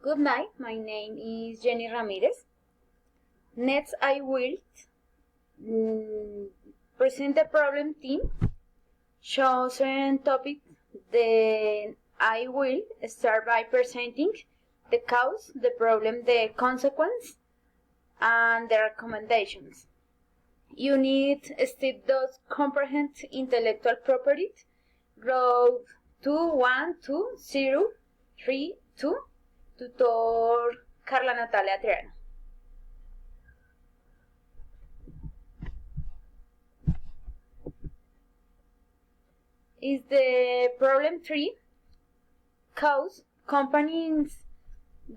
Good night, my name is Jenny Ramirez. Next, I will present the problem team, chosen topic. Then I will start by presenting the cause, the problem, the consequence, and the recommendations. Unit step does comprehend intellectual property, row 21203, tutor Carla Natalia Triano. Is the problem 3. Cause companies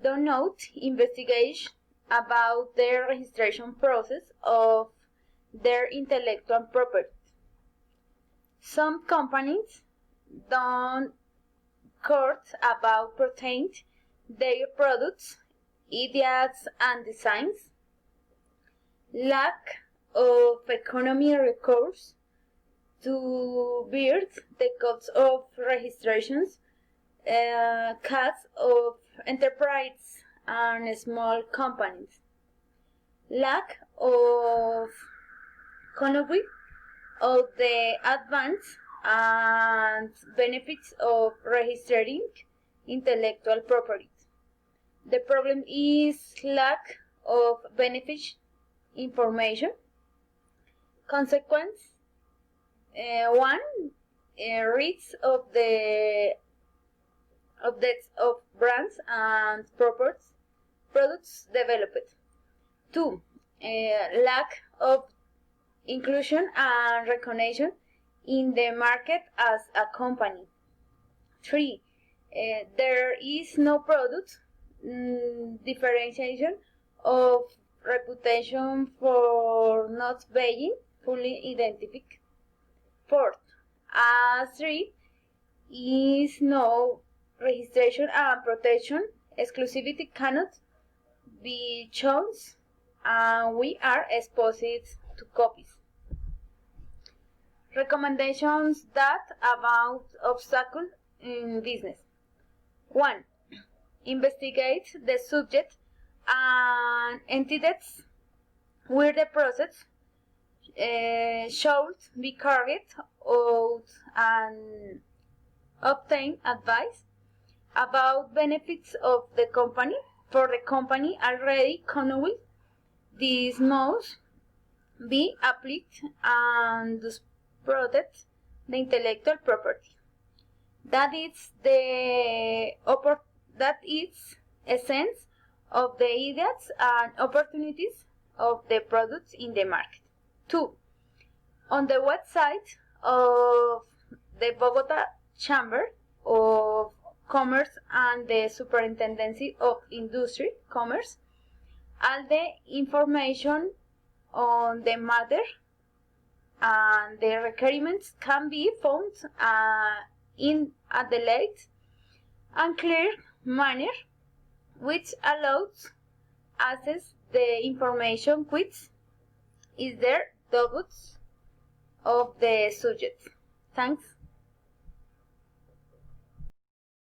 do not investigate about the registration process of their intellectual property. Some companies don't care about protecting their products, ideas, and designs. Lack of economy recourse to bear the costs of registrations, costs of enterprise and small companies. Lack of economy of the advance and benefits of registering intellectual property. The problem is lack of benefit information. Consequence: 1. Risks of deaths of brands and products developed. 2. Lack of inclusion and recognition in the market as a company. 3. There is no product differentiation of reputation for not being fully identified. 4. As 3 is no registration and protection, exclusivity cannot be chosen, and we are exposed to copies. Recommendations that about obstacles in business. 1. Investigate the subject and entities where the process should be carried out and obtain advice about benefits of the company. For the company already known, this must be applied and protect the intellectual property. That is essence of the ideas and opportunities of the products in the market. 2. On the website of the Bogota Chamber of Commerce and the Superintendency of Industry, Commerce, all the information on the matter and the requirements can be found in a delayed and clear manner, which allows access the information which is their doubts of the subject. Thanks.